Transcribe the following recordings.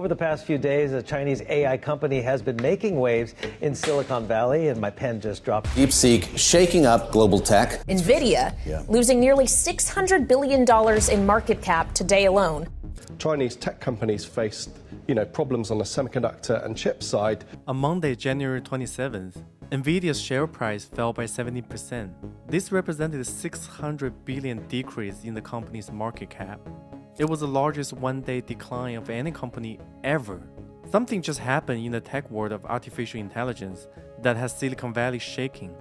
Over the past few days, a Chinese AI company has been making waves in Silicon Valley, and my pen just dropped. DeepSeek shaking up global tech. Nvidia losing nearly $600 billion in market cap today alone. Chinese tech companies faced, problems on the semiconductor and chip side. On Monday, January 27th, Nvidia's share price fell by 70%. This represented a $600 billion decrease in the company's market cap. It was the largest one-day decline of any company ever. Something just happened in the tech world of artificial intelligence that has Silicon Valley shaking.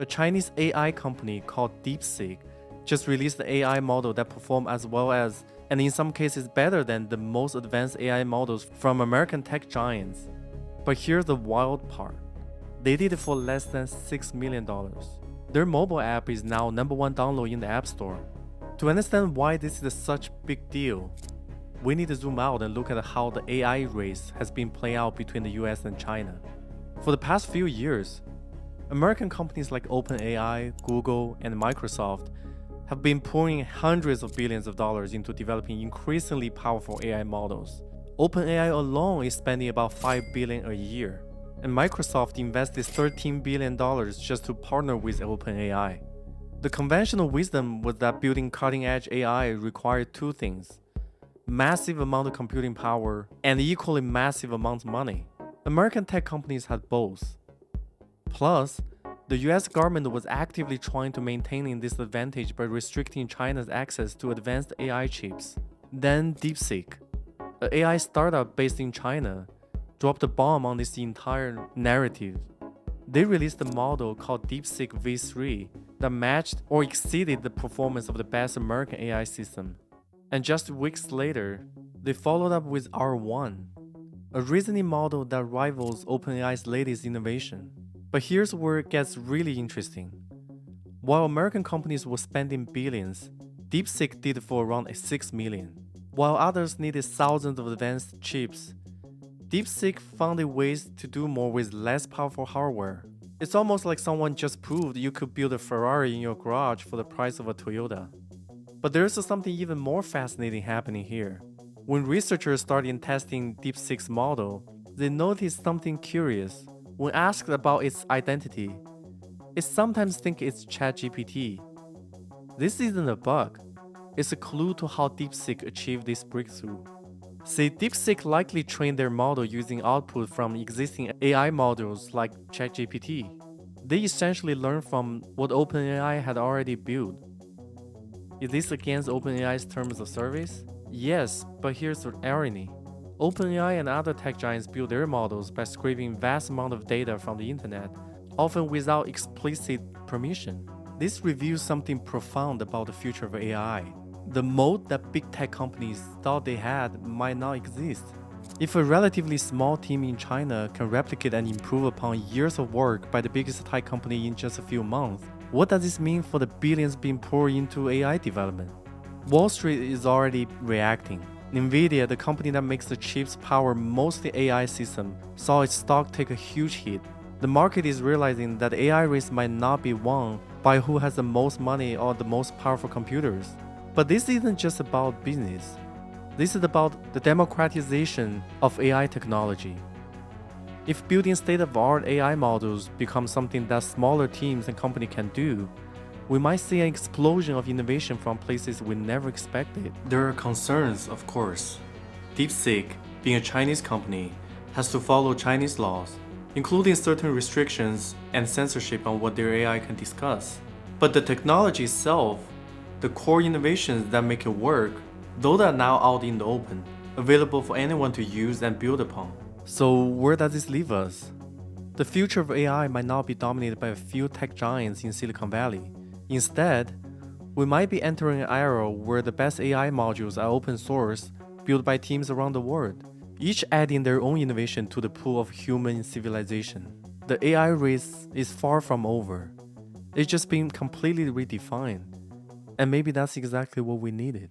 A Chinese AI company called DeepSeek just released an AI model that performed as well as, and in some cases better than, the most advanced AI models from American tech giants. But here's the wild part. They did it for less than $6 million. Their mobile app is now #1 download in the App Store. To understand why this is such a big deal, we need to zoom out and look at how the AI race has been playing out between the US and China. For the past few years, American companies like OpenAI, Google, and Microsoft have been pouring hundreds of billions of dollars into developing increasingly powerful AI models. OpenAI alone is spending about $5 billion a year, and Microsoft invested $13 billion just to partner with OpenAI. The conventional wisdom was that building cutting-edge AI required two things: massive amount of computing power and equally massive amount of money. American tech companies had both. Plus, the US government was actively trying to maintain this advantage by restricting China's access to advanced AI chips. Then DeepSeek, an AI startup based in China, dropped a bomb on this entire narrative. They released a model called DeepSeek V3 that matched or exceeded the performance of the best American AI system. And just weeks later, they followed up with R1, a reasoning model that rivals OpenAI's latest innovation. But here's where it gets really interesting. While American companies were spending billions, DeepSeek did it for around $6 million. While others needed thousands of advanced chips, DeepSeek found ways to do more with less powerful hardware. It's almost like someone just proved you could build a Ferrari in your garage for the price of a Toyota. But there's something even more fascinating happening here. When researchers started testing DeepSeek's model, they noticed something curious. When asked about its identity, it sometimes thinks it's ChatGPT. This isn't a bug. It's a clue to how DeepSeek achieved this breakthrough. See, DeepSeek likely trained their model using output from existing AI models like ChatGPT. They essentially learned from what OpenAI had already built. Is this against OpenAI's terms of service? Yes, but here's the irony. OpenAI and other tech giants build their models by scraping vast amounts of data from the internet, often without explicit permission. This reveals something profound about the future of AI. The moat that big tech companies thought they had might not exist. If a relatively small team in China can replicate and improve upon years of work by the biggest tech company in just a few months, what does this mean for the billions being poured into AI development? Wall Street is already reacting. Nvidia, the company that makes the chips power most the AI system, saw its stock take a huge hit. The market is realizing that the AI race might not be won by who has the most money or the most powerful computers. But this isn't just about business. This is about the democratization of AI technology. If building state-of-the-art AI models becomes something that smaller teams and companies can do, we might see an explosion of innovation from places we never expected. There are concerns, of course. DeepSeek, being a Chinese company, has to follow Chinese laws, including certain restrictions and censorship on what their AI can discuss. But the technology itself, the core innovations that make it work, those are now out in the open, available for anyone to use and build upon. So where does this leave us? The future of AI might not be dominated by a few tech giants in Silicon Valley. Instead, we might be entering an era where the best AI modules are open source, built by teams around the world, each adding their own innovation to the pool of human civilization. The AI race is far from over. It's just been completely redefined. And maybe that's exactly what we needed.